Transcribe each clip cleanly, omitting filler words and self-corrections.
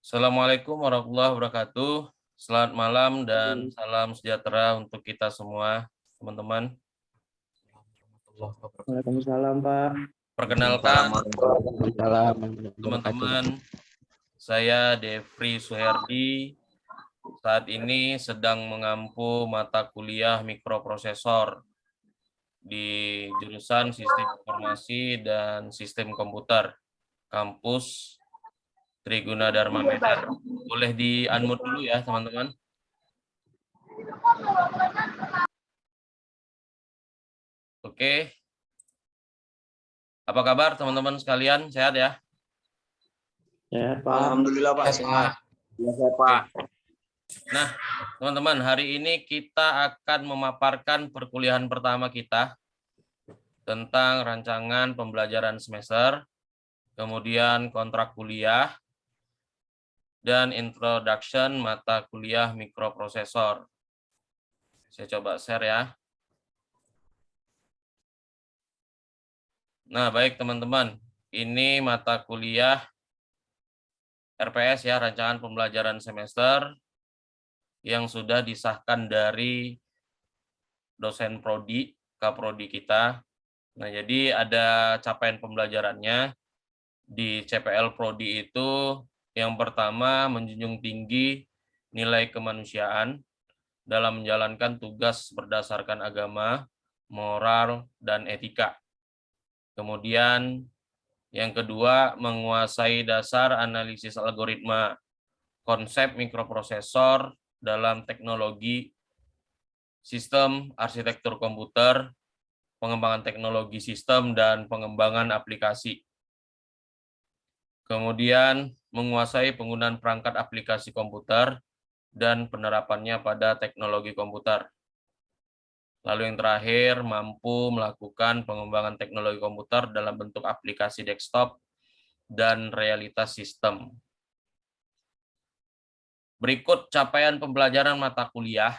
Assalamualaikum warahmatullahi wabarakatuh. Selamat malam dan salam sejahtera untuk kita semua, teman-teman. Waalaikumsalam, Pak. Perkenalkan, Waalaikumsalam. teman-teman, saya Devri Suherdi. Saat ini sedang mengampu mata kuliah mikroprosesor di jurusan Sistem Informasi dan Sistem Komputer, kampus Triguna Dharma Medan. Boleh di-unmute dulu ya, teman-teman. Oke. Apa kabar teman-teman sekalian? Sehat ya? Ya, Pak. Alhamdulillah Pak, sehat. Ya, Pak. Nah, teman-teman, hari ini kita akan memaparkan perkuliahan pertama kita tentang rancangan pembelajaran semester, kemudian kontrak kuliah, dan introduction mata kuliah mikroprosesor. Saya coba share ya. Nah, baik teman-teman, ini mata kuliah RPS ya, rancangan pembelajaran semester yang sudah disahkan dari dosen prodi, kaprodi kita. Nah, jadi ada capaian pembelajarannya di CPL prodi itu yang pertama menjunjung tinggi nilai kemanusiaan dalam menjalankan tugas berdasarkan agama, moral, dan etika. Kemudian yang kedua menguasai dasar analisis algoritma, konsep mikroprosesor dalam teknologi sistem arsitektur komputer, pengembangan teknologi sistem, dan pengembangan aplikasi. Kemudian menguasai penggunaan perangkat aplikasi komputer dan penerapannya pada teknologi komputer. Lalu yang terakhir, mampu melakukan pengembangan teknologi komputer dalam bentuk aplikasi desktop dan realitas sistem. Berikut capaian pembelajaran mata kuliah.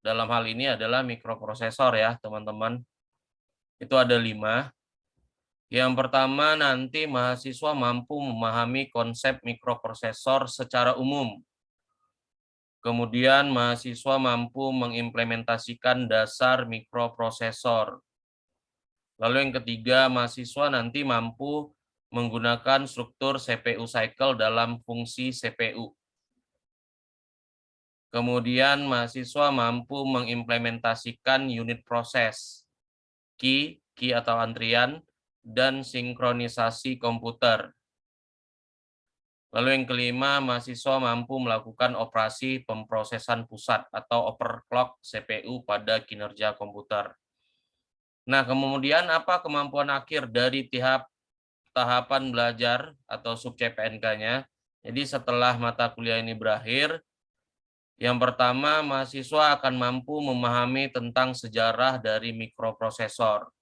Dalam hal ini adalah mikroprosesor ya, teman-teman. Itu ada 5. Yang pertama, nanti mahasiswa mampu memahami konsep mikroprosesor secara umum. Kemudian mahasiswa mampu mengimplementasikan dasar mikroprosesor. Lalu yang ketiga, mahasiswa nanti mampu menggunakan struktur CPU cycle dalam fungsi CPU. Kemudian mahasiswa mampu mengimplementasikan unit proses, key atau antrian, dan sinkronisasi komputer. Lalu yang kelima, mahasiswa mampu melakukan operasi pemrosesan pusat atau overclock CPU pada kinerja komputer. Nah, kemudian apa kemampuan akhir dari tahapan belajar atau sub CPNK-nya? Jadi setelah mata kuliah ini berakhir, yang pertama mahasiswa akan mampu memahami tentang sejarah dari mikroprosesor.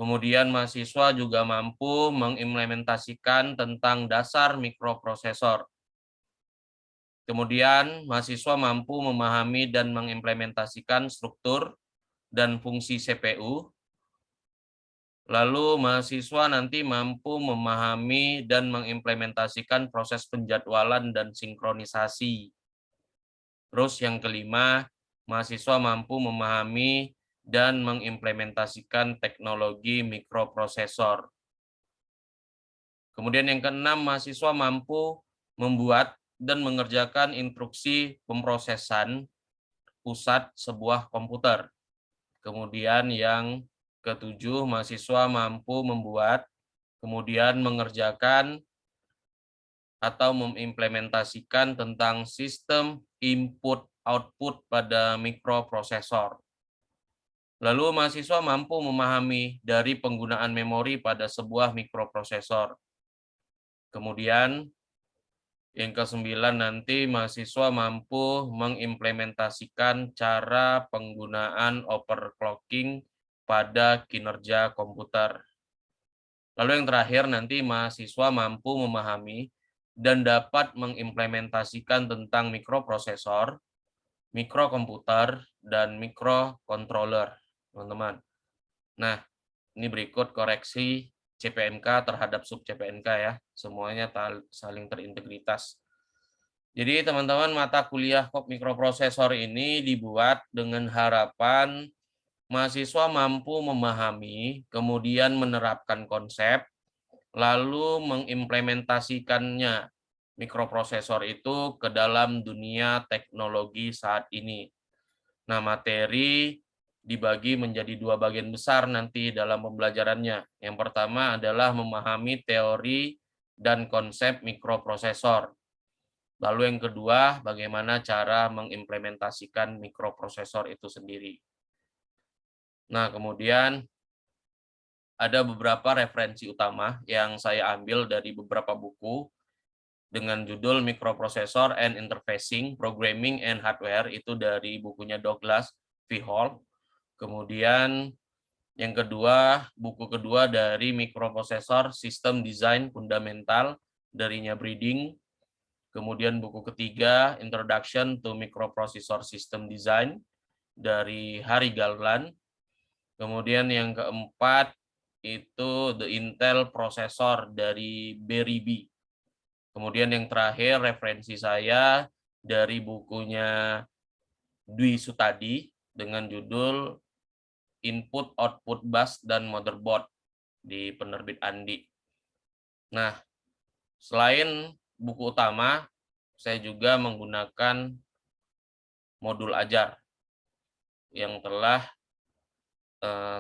Kemudian mahasiswa juga mampu mengimplementasikan tentang dasar mikroprosesor. Kemudian mahasiswa mampu memahami dan mengimplementasikan struktur dan fungsi CPU. Lalu mahasiswa nanti mampu memahami dan mengimplementasikan proses penjadwalan dan sinkronisasi. Terus yang kelima, mahasiswa mampu memahami dan mengimplementasikan teknologi mikroprosesor. Kemudian yang keenam, mahasiswa mampu membuat dan mengerjakan instruksi pemrosesan pusat sebuah komputer. Kemudian yang ketujuh, mahasiswa mampu membuat, kemudian mengerjakan atau mengimplementasikan tentang sistem input-output pada mikroprosesor. Lalu mahasiswa mampu memahami dari penggunaan memori pada sebuah mikroprosesor. Kemudian yang ke-9 nanti mahasiswa mampu mengimplementasikan cara penggunaan overclocking pada kinerja komputer. Lalu yang terakhir nanti mahasiswa mampu memahami dan dapat mengimplementasikan tentang mikroprosesor, mikrokomputer, dan mikrocontroller, teman-teman. Nah, ini berikut koreksi CPNK terhadap sub CPNK ya, semuanya saling terintegritas. Jadi teman-teman, mata kuliah mikroprosesor ini dibuat dengan harapan mahasiswa mampu memahami, kemudian menerapkan konsep, lalu mengimplementasikannya mikroprosesor itu ke dalam dunia teknologi saat ini. Nah, materi dibagi menjadi dua bagian besar nanti dalam pembelajarannya. Yang pertama adalah memahami teori dan konsep mikroprosesor. Lalu yang kedua, bagaimana cara mengimplementasikan mikroprosesor itu sendiri. Nah, kemudian ada beberapa referensi utama yang saya ambil dari beberapa buku dengan judul Microprocessor and Interfacing, Programming and Hardware, itu dari bukunya Douglas V. Hall. Kemudian yang kedua, buku kedua dari Microprocessor System Design Fundamental darinya Breeding. Kemudian buku ketiga, Introduction to Microprocessor System Design dari Harry Garland. Kemudian yang keempat itu The Intel Processor dari Barry B. Kemudian yang terakhir referensi saya dari bukunya Dwi Sutadi dengan judul Input Output Bus dan Motherboard di penerbit Andi. Nah, selain buku utama, saya juga menggunakan modul ajar yang telah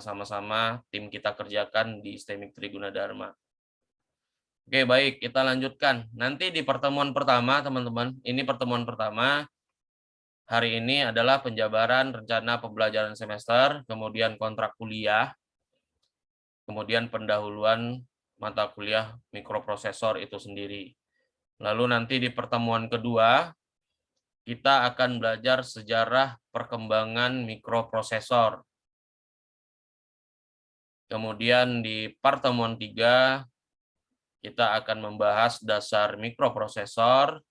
sama-sama tim kita kerjakan di STEMIC Triguna Dharma. Oke, baik, kita lanjutkan. Nanti di pertemuan pertama, teman-teman, ini pertemuan pertama, hari ini adalah penjabaran rencana pembelajaran semester, kemudian kontrak kuliah, kemudian pendahuluan mata kuliah mikroprosesor itu sendiri. Lalu nanti di pertemuan kedua, kita akan belajar sejarah perkembangan mikroprosesor. Kemudian di pertemuan 3, kita akan membahas dasar mikroprosesor,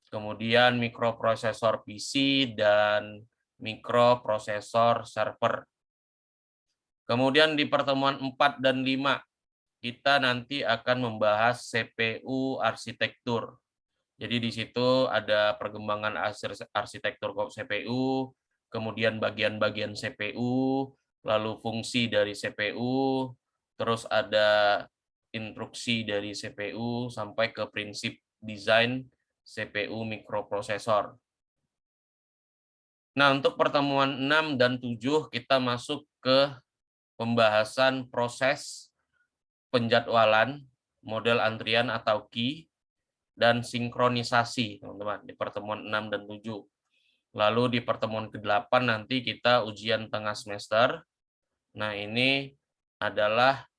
kemudian mikroprosesor PC, dan mikroprosesor server. Kemudian di pertemuan 4 dan 5, kita nanti akan membahas CPU arsitektur. Jadi di situ ada perkembangan arsitektur CPU, kemudian bagian-bagian CPU, lalu fungsi dari CPU, terus ada instruksi dari CPU, sampai ke prinsip desain CPU mikroprosesor. Nah, untuk pertemuan 6 dan 7, kita masuk ke pembahasan proses penjadwalan, model antrian atau queue, dan sinkronisasi, teman-teman, di pertemuan 6 dan 7. Lalu di pertemuan ke-8 nanti kita ujian tengah semester. Nah, ini adalah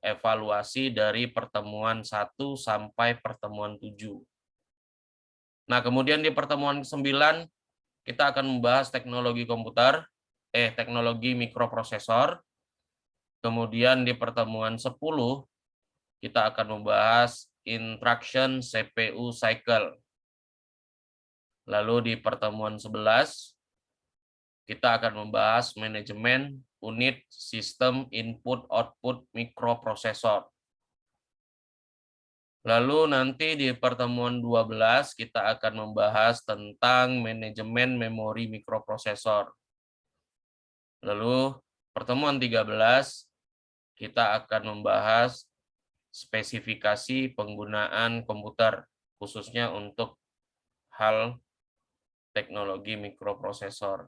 evaluasi dari pertemuan 1 sampai pertemuan 7. Nah, kemudian di pertemuan ke-9 kita akan membahas teknologi komputer, teknologi mikroprosesor. Kemudian di pertemuan 10 kita akan membahas instruction CPU cycle. Lalu di pertemuan 11 kita akan membahas manajemen unit sistem input-output mikroprosesor. Lalu nanti di pertemuan 12 kita akan membahas tentang manajemen memori mikroprosesor. Lalu pertemuan 13 kita akan membahas spesifikasi penggunaan komputer, khususnya untuk hal teknologi mikroprosesor.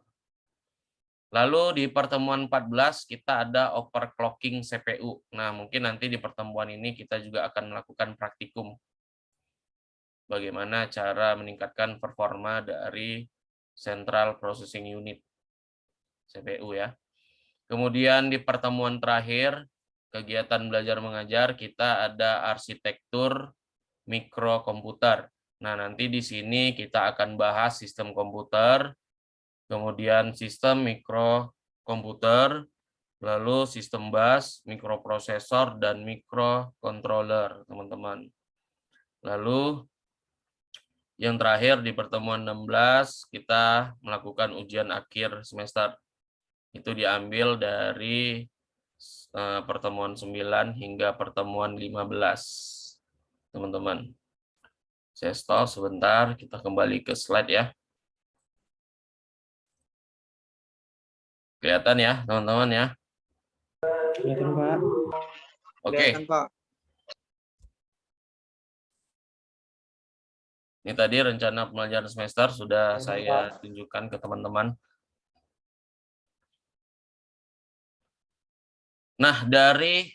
Lalu di pertemuan 14 kita ada overclocking CPU. Nah, mungkin nanti di pertemuan ini kita juga akan melakukan praktikum. Bagaimana cara meningkatkan performa dari Central Processing Unit, CPU ya. Kemudian di pertemuan terakhir, kegiatan belajar mengajar, kita ada arsitektur mikrokomputer. Nah, nanti di sini kita akan bahas sistem komputer, kemudian sistem mikrokomputer, lalu sistem bus, mikroprosesor, dan mikrocontroller, teman-teman. Lalu yang terakhir di pertemuan 16, kita melakukan ujian akhir semester. Itu diambil dari pertemuan 9 hingga pertemuan 15. Teman-teman. Saya stop sebentar, kita kembali ke slide ya. Kelihatan ya, teman-teman ya? Kelihatan, Pak. Oke. Ini tadi rencana pembelajaran semester sudah saya tunjukkan ke teman-teman. Nah, dari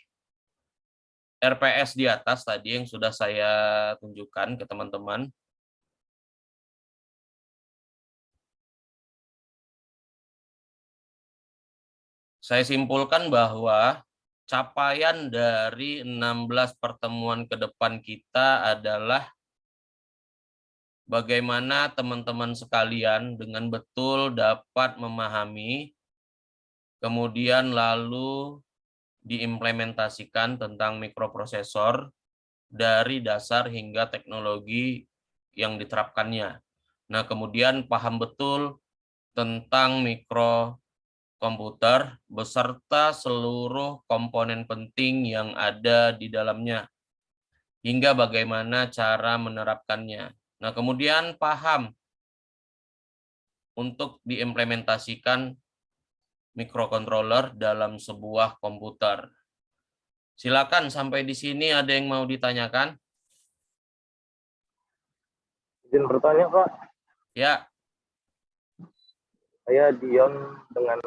RPS di atas tadi yang sudah saya tunjukkan ke teman-teman, saya simpulkan bahwa capaian dari 16 pertemuan ke depan kita adalah bagaimana teman-teman sekalian dengan betul dapat memahami, kemudian lalu diimplementasikan tentang mikroprosesor dari dasar hingga teknologi yang diterapkannya. Nah, kemudian paham betul tentang mikrokomputer beserta seluruh komponen penting yang ada di dalamnya, hingga bagaimana cara menerapkannya. Nah, kemudian paham untuk diimplementasikan mikrocontroller dalam sebuah komputer. Silakan, sampai di sini ada yang mau ditanyakan? Izin bertanya, Pak. Ya. Saya Dion dengan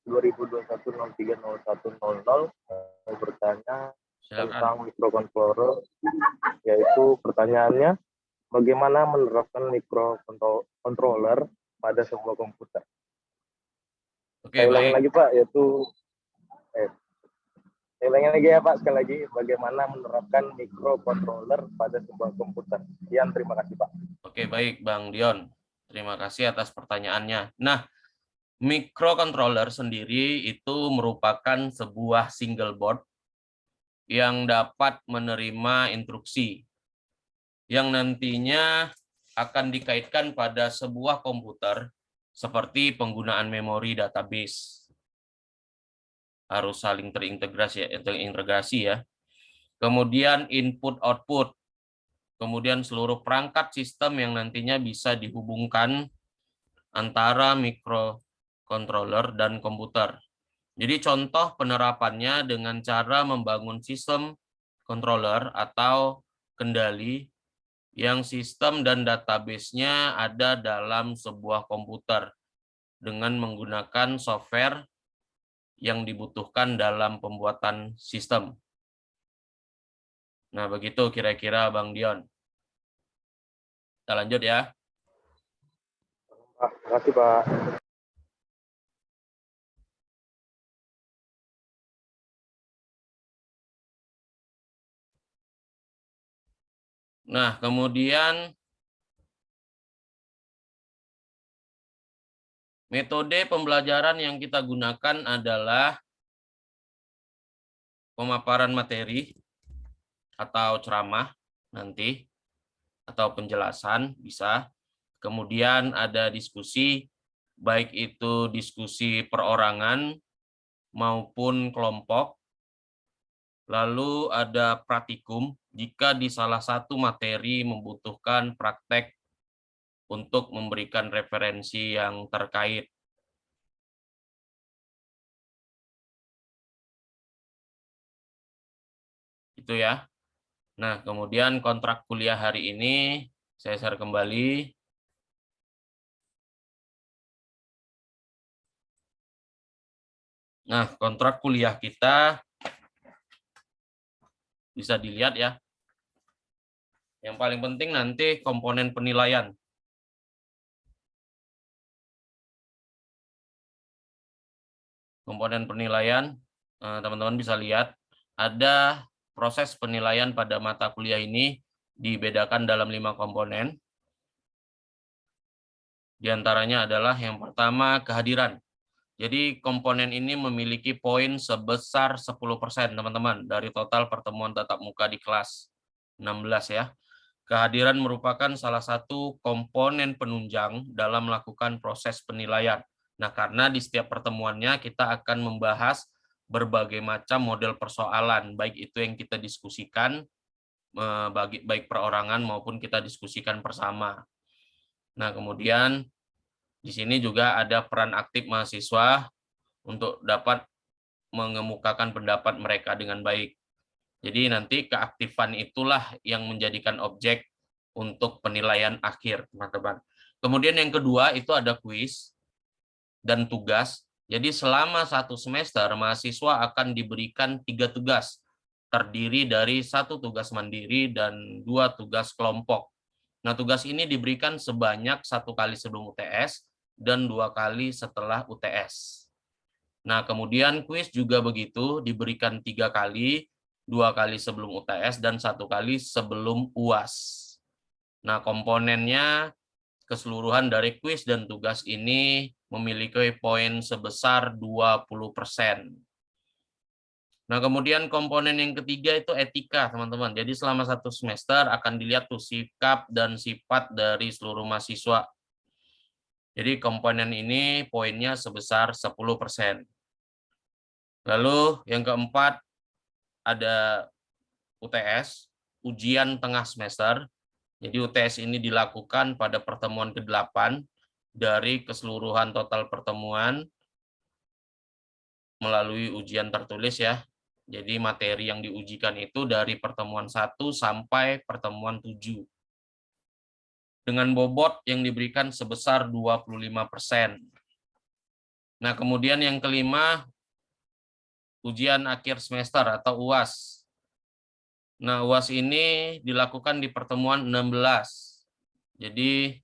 2021-03-0100 mau bertanya tentang mikrocontroller, yaitu pertanyaannya, bagaimana menerapkan mikrocontroller pada sebuah komputer? Oke, saya ulangi baik. lagi, Pak, yaitu saya ulangi lagi ya, Pak, sekali lagi, bagaimana menerapkan mikrocontroller pada sebuah komputer? Sekian, terima kasih, Pak. Oke, baik, Bang Dion. Terima kasih atas pertanyaannya. Nah, microcontroller sendiri itu merupakan sebuah single board yang dapat menerima instruksi yang nantinya akan dikaitkan pada sebuah komputer seperti penggunaan memori database. Harus saling terintegrasi ya. Kemudian input-output. Kemudian seluruh perangkat sistem yang nantinya bisa dihubungkan antara mikrocontroller dan komputer. Jadi contoh penerapannya dengan cara membangun sistem controller atau kendali yang sistem dan database-nya ada dalam sebuah komputer dengan menggunakan software yang dibutuhkan dalam pembuatan sistem. Nah, begitu kira-kira Bang Dion. Kita lanjut ya. Pak, terima kasih, Pak. Nah, kemudian metode pembelajaran yang kita gunakan adalah pemaparan materi atau ceramah nanti, atau penjelasan bisa. Kemudian ada diskusi, baik itu diskusi perorangan maupun kelompok. Lalu ada praktikum jika di salah satu materi membutuhkan praktek untuk memberikan referensi yang terkait. Itu ya. Nah, kemudian kontrak kuliah hari ini saya share kembali. Nah, kontrak kuliah kita bisa dilihat ya. Yang paling penting nanti komponen penilaian. Komponen penilaian, teman-teman bisa lihat, ada proses penilaian pada mata kuliah ini dibedakan dalam 5 komponen. Di antaranya adalah yang pertama, kehadiran. Jadi komponen ini memiliki poin sebesar 10%, teman-teman, dari total pertemuan tatap muka di kelas 16 ya. Kehadiran merupakan salah satu komponen penunjang dalam melakukan proses penilaian. Nah, karena di setiap pertemuannya kita akan membahas berbagai macam model persoalan, baik itu yang kita diskusikan, baik perorangan maupun kita diskusikan bersama. Nah, kemudian di sini juga ada peran aktif mahasiswa untuk dapat mengemukakan pendapat mereka dengan baik. Jadi nanti keaktifan itulah yang menjadikan objek untuk penilaian akhir, teman-teman. Kemudian yang kedua itu ada kuis dan tugas. Jadi selama 1 semester, mahasiswa akan diberikan 3 tugas, terdiri dari 1 tugas mandiri dan 2 tugas kelompok. Nah, tugas ini diberikan sebanyak 1 kali sebelum UTS dan 2 kali setelah UTS. Nah, kemudian kuis juga begitu, diberikan 3 kali, 2 kali sebelum UTS dan 1 kali sebelum UAS. Nah, komponennya keseluruhan dari kuis dan tugas ini memiliki poin sebesar 20%. Nah, kemudian komponen yang ketiga itu etika, teman-teman. Jadi selama 1 semester akan dilihat tuh sikap dan sifat dari seluruh mahasiswa. Jadi komponen ini poinnya sebesar 10%. Lalu yang keempat ada UTS, ujian tengah semester. Jadi UTS ini dilakukan pada pertemuan ke-8 dari keseluruhan total pertemuan melalui ujian tertulis ya. Jadi materi yang diujikan itu dari pertemuan 1 sampai pertemuan 7. Dengan bobot yang diberikan sebesar 25%. Nah, kemudian yang kelima, ujian akhir semester atau UAS. Nah, UAS ini dilakukan di pertemuan 16. Jadi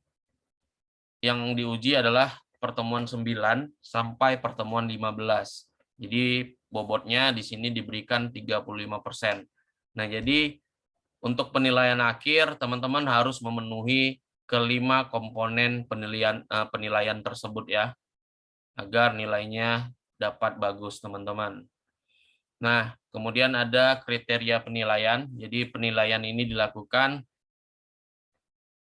yang diuji adalah pertemuan 9 sampai pertemuan 15. Jadi bobotnya di sini diberikan 35%. Nah, jadi untuk penilaian akhir teman-teman harus memenuhi kelima komponen penilaian tersebut ya, agar nilainya dapat bagus, teman-teman. Nah, kemudian ada kriteria penilaian. Jadi penilaian ini dilakukan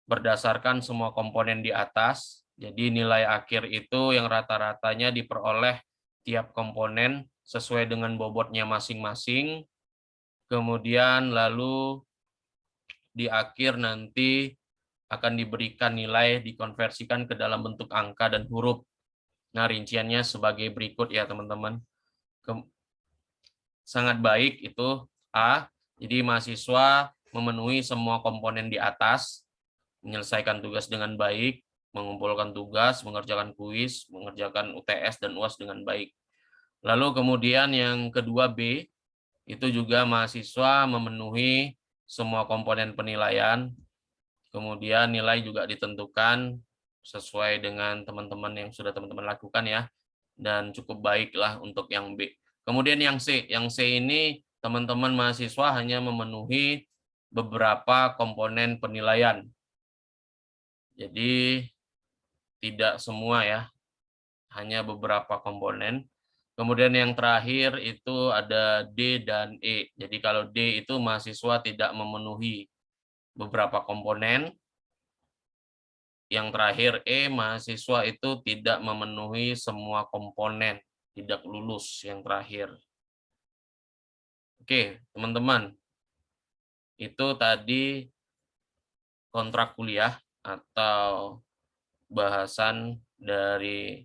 berdasarkan semua komponen di atas. Jadi nilai akhir itu yang rata-ratanya diperoleh tiap komponen sesuai dengan bobotnya masing-masing. Kemudian lalu di akhir nanti akan diberikan nilai dikonversikan ke dalam bentuk angka dan huruf. Nah, rinciannya sebagai berikut ya, teman-teman. Sangat baik itu A. Jadi mahasiswa memenuhi semua komponen di atas, menyelesaikan tugas dengan baik, mengumpulkan tugas, mengerjakan kuis, mengerjakan UTS dan UAS dengan baik. Lalu kemudian yang kedua B, itu juga mahasiswa memenuhi semua komponen penilaian, kemudian nilai juga ditentukan sesuai dengan teman-teman yang sudah teman-teman lakukan ya, dan cukup baiklah untuk yang B. Kemudian yang C ini teman-teman mahasiswa hanya memenuhi beberapa komponen penilaian. Jadi tidak semua ya, hanya beberapa komponen. Kemudian yang terakhir itu ada D dan E. Jadi kalau D itu mahasiswa tidak memenuhi beberapa komponen. Yang terakhir E, mahasiswa itu tidak memenuhi semua komponen, tidak lulus yang terakhir. Oke, teman-teman. Itu tadi kontrak kuliah atau bahasan dari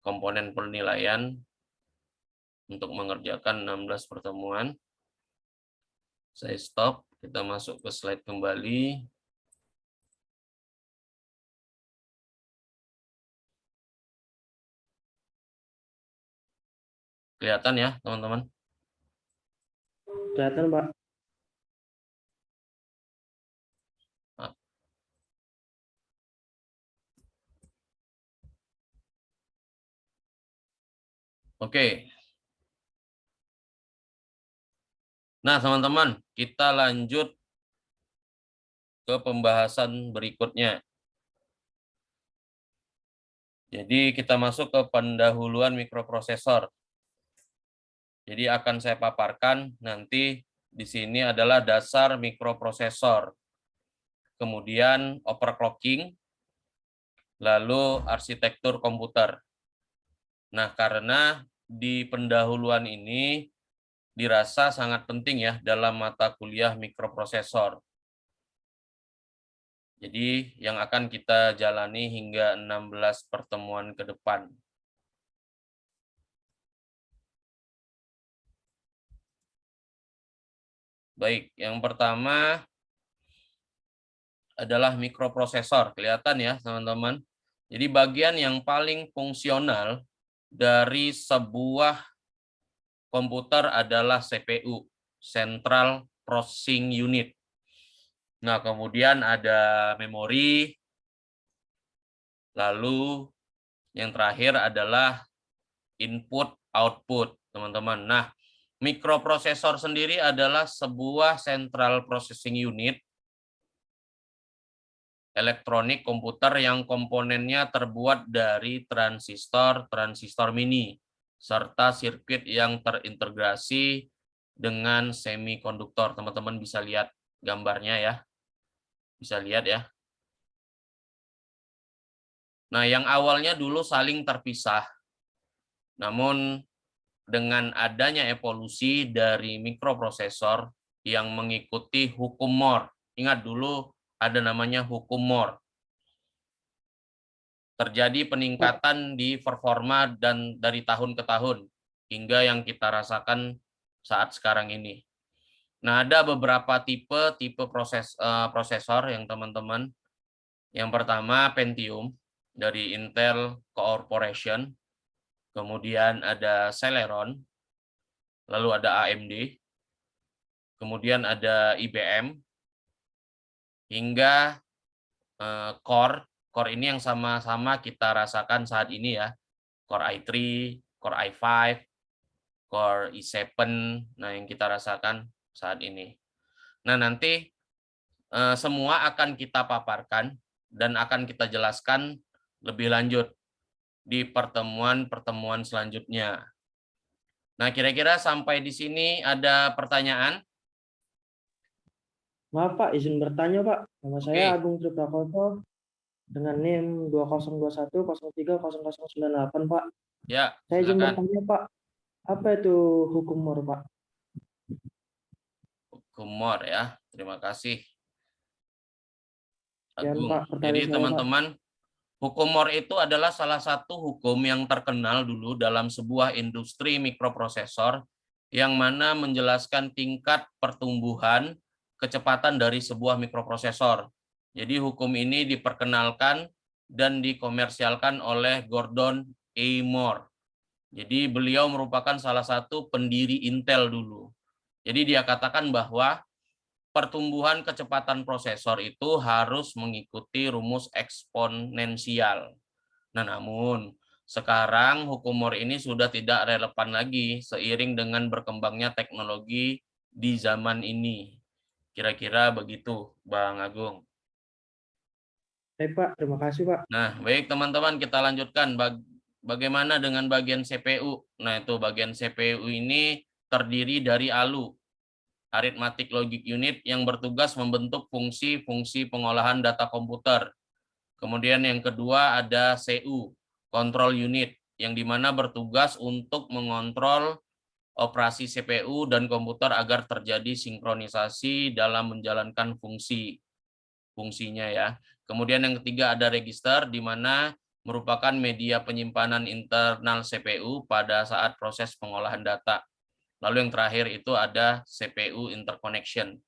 komponen penilaian untuk mengerjakan 16 pertemuan. Saya stop, kita masuk ke slide kembali. Kelihatan ya, teman-teman? Kelihatan, Pak. Oke. Nah, teman-teman, kita lanjut ke pembahasan berikutnya. Jadi kita masuk ke pendahuluan mikroprosesor. Jadi akan saya paparkan nanti di sini adalah dasar mikroprosesor. Kemudian overclocking, lalu arsitektur komputer. Nah, karena di pendahuluan ini dirasa sangat penting ya dalam mata kuliah mikroprosesor. Jadi yang akan kita jalani hingga 16 pertemuan ke depan. Baik, yang pertama adalah mikroprosesor. Kelihatan ya, teman-teman. Jadi bagian yang paling fungsional dari sebuah komputer adalah CPU, Central Processing Unit. Nah, kemudian ada memori, lalu yang terakhir adalah input-output, teman-teman. Nah, mikroprosesor sendiri adalah sebuah Central Processing Unit elektronik komputer yang komponennya terbuat dari transistor, transistor mini, serta sirkuit yang terintegrasi dengan semikonduktor. Teman-teman bisa lihat gambarnya ya. Bisa lihat ya. Nah, yang awalnya dulu saling terpisah. Namun dengan adanya evolusi dari mikroprosesor yang mengikuti hukum Moore. Ingat dulu ada namanya hukum Moore. Terjadi peningkatan di performa dan dari tahun ke tahun hingga yang kita rasakan saat sekarang ini. Nah, ada beberapa tipe prosesor yang teman-teman. Yang pertama Pentium dari Intel Corporation. Kemudian ada Celeron, lalu ada AMD, kemudian ada IBM, hingga Core. Core ini yang sama-sama kita rasakan saat ini ya. Core i3, Core i5, Core i7, nah yang kita rasakan saat ini. Nah, nanti semua akan kita paparkan dan akan kita jelaskan lebih lanjut di pertemuan-pertemuan selanjutnya. Nah, kira-kira sampai di sini ada pertanyaan? Maaf Pak, izin bertanya Pak. Nama Oke. saya Agung Triprakoto dengan NIM 2021009098 Pak. Ya, Saya izin silakan. bertanya Pak, apa itu hukum Moore Pak? Hukum Moore ya, terima kasih. Sekian, Agung. Pak, pertanyaan Jadi saya, Pak. teman-teman, hukum Moore itu adalah salah satu hukum yang terkenal dulu dalam sebuah industri mikroprosesor yang mana menjelaskan tingkat pertumbuhan kecepatan dari sebuah mikroprosesor. Jadi hukum ini diperkenalkan dan dikomersialkan oleh Gordon A. Moore. Jadi beliau merupakan salah satu pendiri Intel dulu. Jadi dia katakan bahwa pertumbuhan kecepatan prosesor itu harus mengikuti rumus eksponensial. Nah, namun sekarang hukum Moore ini sudah tidak relevan lagi seiring dengan berkembangnya teknologi di zaman ini. Kira-kira begitu, Bang Agung. Baik Pak, terima kasih Pak. Nah, baik teman-teman, kita lanjutkan. Bagaimana dengan bagian CPU? Nah, itu bagian CPU ini terdiri dari ALU, Arithmetic Logic Unit, yang bertugas membentuk fungsi-fungsi pengolahan data komputer. Kemudian yang kedua ada CU, Control Unit, yang dimana bertugas untuk mengontrol operasi CPU dan komputer agar terjadi sinkronisasi dalam menjalankan fungsinya ya. Kemudian yang ketiga ada register, di mana merupakan media penyimpanan internal CPU pada saat proses pengolahan data. Lalu yang terakhir itu ada CPU interconnection,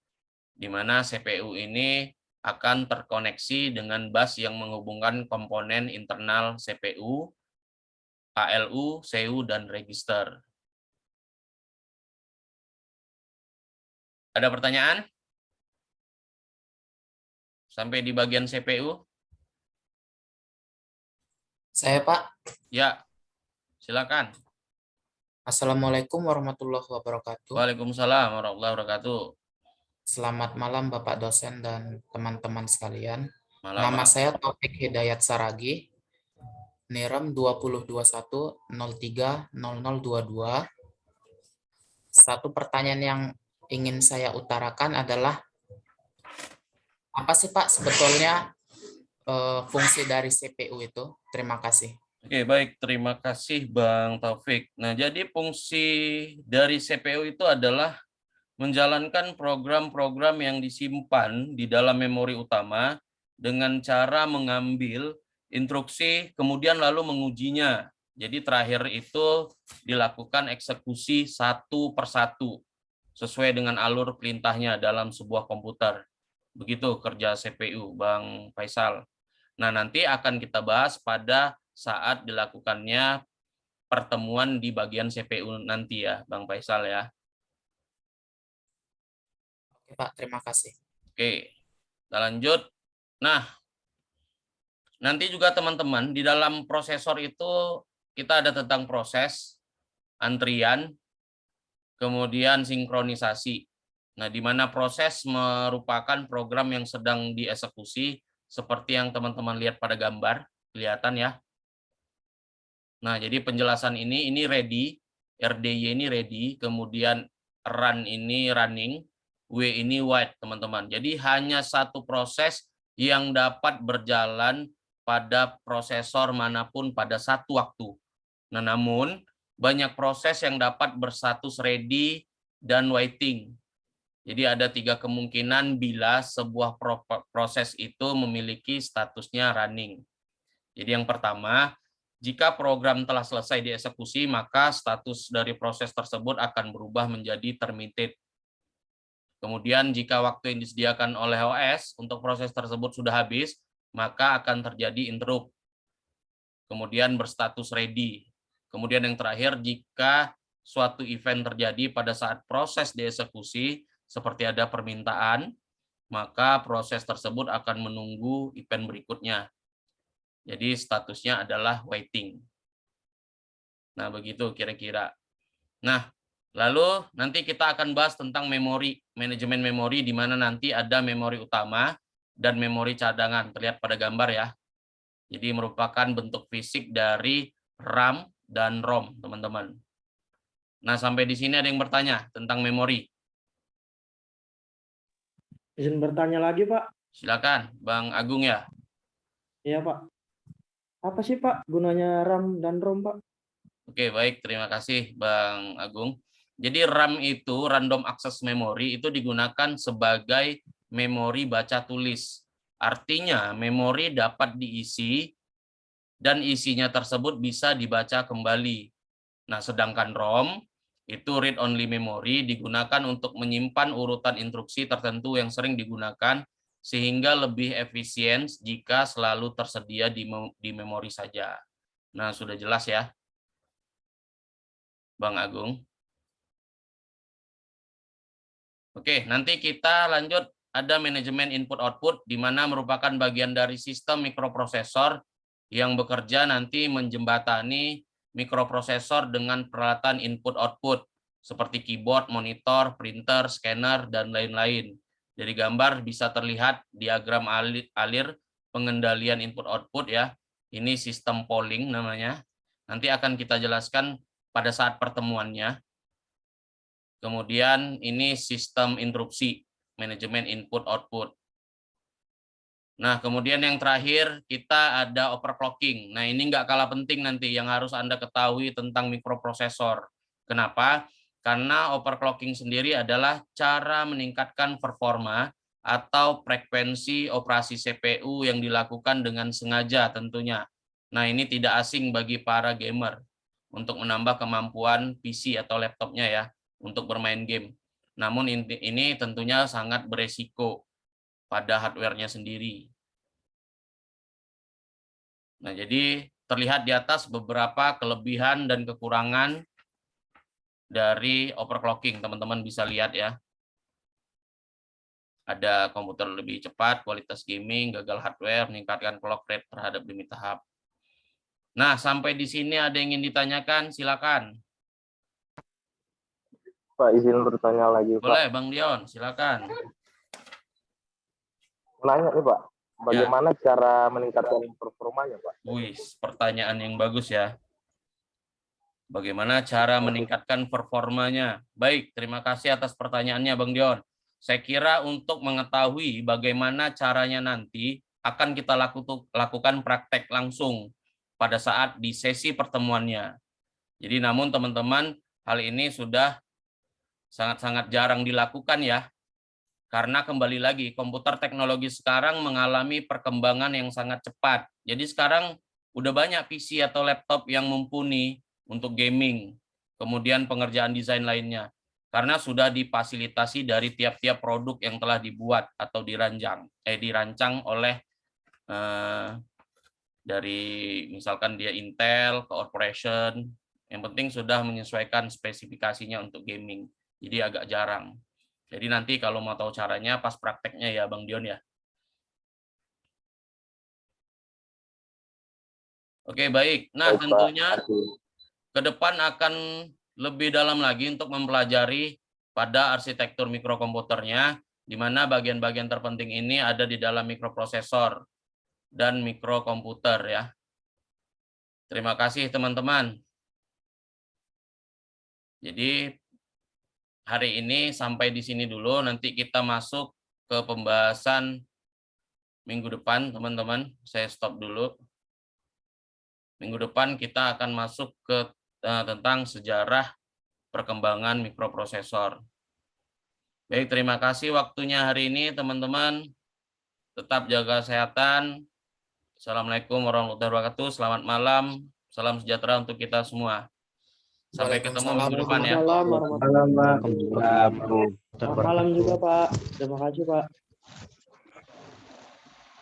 di mana CPU ini akan terkoneksi dengan bus yang menghubungkan komponen internal CPU, ALU, CU, dan register. Ada pertanyaan? Sampai di bagian CPU? Saya Pak. Ya, silakan. Assalamualaikum warahmatullahi wabarakatuh. Waalaikumsalam warahmatullahi wabarakatuh. Selamat malam Bapak dosen dan teman-teman sekalian. Malam, Nama Mas. saya Taufik Hidayat Saragi, NIRAM 2021030022. Satu pertanyaan yang ingin saya utarakan adalah, apa sih Pak sebetulnya fungsi dari CPU itu? Terima kasih. Oke, baik. Terima kasih Bang Taufik. Nah, jadi fungsi dari CPU itu adalah menjalankan program-program yang disimpan di dalam memori utama dengan cara mengambil instruksi, kemudian lalu mengujinya. Jadi terakhir itu dilakukan eksekusi satu persatu sesuai dengan alur perintahnya dalam sebuah komputer. Begitu kerja CPU, Bang Faisal. Nah, nanti akan kita bahas pada saat dilakukannya pertemuan di bagian CPU nanti ya, Bang Faisal ya. Oke, Pak. Terima kasih. Oke, kita lanjut. Nah, nanti juga teman-teman, di dalam prosesor itu kita ada tentang proses, antrian, kemudian sinkronisasi. Nah, di mana proses merupakan program yang sedang dieksekusi, seperti yang teman-teman lihat pada gambar, kelihatan ya. Nah, jadi penjelasan ini ready, RDY ini ready, kemudian run ini running, W ini wait, teman-teman. Jadi hanya satu proses yang dapat berjalan pada prosesor manapun pada satu waktu. Nah, namun banyak proses yang dapat berstatus ready dan waiting. Jadi ada 3 kemungkinan bila sebuah proses itu memiliki statusnya running. Jadi yang pertama, jika program telah selesai dieksekusi, maka status dari proses tersebut akan berubah menjadi terminated. Kemudian jika waktu yang disediakan oleh OS untuk proses tersebut sudah habis, maka akan terjadi interrupt. Kemudian berstatus ready. Kemudian yang terakhir, jika suatu event terjadi pada saat proses dieksekusi, seperti ada permintaan, maka proses tersebut akan menunggu event berikutnya. Jadi statusnya adalah waiting. Nah, begitu kira-kira. Nah, lalu nanti kita akan bahas tentang memori, manajemen memori, di mana nanti ada memori utama dan memori cadangan. Terlihat pada gambar ya. Jadi merupakan bentuk fisik dari RAM dan ROM, teman-teman. Nah, sampai di sini ada yang bertanya tentang memori. Izin bertanya lagi, Pak. Silakan, Bang Agung ya. Iya, Pak. Apa sih, Pak, gunanya RAM dan ROM, Pak? Oke, baik. Terima kasih, Bang Agung. Jadi RAM itu, Random Access Memory, itu digunakan sebagai memori baca tulis. Artinya, memori dapat diisi dan isinya tersebut bisa dibaca kembali. Nah, sedangkan ROM, itu read only memory, digunakan untuk menyimpan urutan instruksi tertentu yang sering digunakan, sehingga lebih efisien jika selalu tersedia di memori saja. Nah, sudah jelas ya, Bang Agung. Oke, nanti kita lanjut. Ada manajemen input-output, di mana merupakan bagian dari sistem mikroprosesor yang bekerja nanti menjembatani mikroprosesor dengan peralatan input-output, seperti keyboard, monitor, printer, scanner, dan lain-lain. Dari gambar bisa terlihat diagram alir pengendalian input-output ya. Ini sistem polling namanya. Nanti akan kita jelaskan pada saat pertemuannya. Kemudian ini sistem interupsi, manajemen input-output. Nah, kemudian yang terakhir kita ada overclocking. Nah, ini nggak kalah penting nanti yang harus Anda ketahui tentang mikroprosesor. Kenapa? Karena overclocking sendiri adalah cara meningkatkan performa atau frekuensi operasi CPU yang dilakukan dengan sengaja tentunya. Nah, ini tidak asing bagi para gamer untuk menambah kemampuan PC atau laptopnya ya, untuk bermain game. Namun ini tentunya sangat beresiko pada hardware-nya sendiri. Nah, jadi terlihat di atas beberapa kelebihan dan kekurangan dari overclocking, teman-teman bisa lihat ya. Ada komputer lebih cepat, kualitas gaming, gagal hardware, meningkatkan clock rate terhadap demi tahap. Nah, sampai di sini ada yang ingin ditanyakan, silakan. Pak, izin bertanya lagi, Pak. Boleh, Bang Dion, silakan. Nanya nih, Pak. Bagaimana cara meningkatkan performanya, Pak? Wih, pertanyaan yang bagus ya. Bagaimana cara meningkatkan performanya? Baik, terima kasih atas pertanyaannya, Bang Dion. Saya kira untuk mengetahui bagaimana caranya nanti akan kita lakukan praktek langsung pada saat di sesi pertemuannya. Jadi namun teman-teman, hal ini sudah sangat-sangat jarang dilakukan ya. Karena kembali lagi, komputer teknologi sekarang mengalami perkembangan yang sangat cepat. Jadi sekarang udah banyak PC atau laptop yang mumpuni untuk gaming, kemudian pengerjaan desain lainnya. Karena sudah difasilitasi dari tiap-tiap produk yang telah dibuat atau dirancang oleh dari misalkan dia Intel, Corporation, yang penting sudah menyesuaikan spesifikasinya untuk gaming. Jadi agak jarang. Jadi nanti kalau mau tahu caranya pas prakteknya ya Bang Dion ya. Oke, baik. Nah, tentunya ke depan akan lebih dalam lagi untuk mempelajari pada arsitektur mikrokomputernya, di mana bagian-bagian terpenting ini ada di dalam mikroprosesor dan mikrokomputer ya. Terima kasih teman-teman. Jadi hari ini sampai di sini dulu, nanti kita masuk ke pembahasan minggu depan, teman-teman. Saya stop dulu. Minggu depan kita akan masuk ke tentang sejarah perkembangan mikroprosesor. Baik, terima kasih waktunya hari ini, teman-teman. Tetap jaga kesehatan. Assalamualaikum warahmatullahi wabarakatuh. Selamat malam. Salam sejahtera untuk kita semua. Sampai ketemu minggu depan ya. Waalaikumsalam warahmatullahi wabarakatuh. Selamat malam juga Pak. Terima kasih Pak.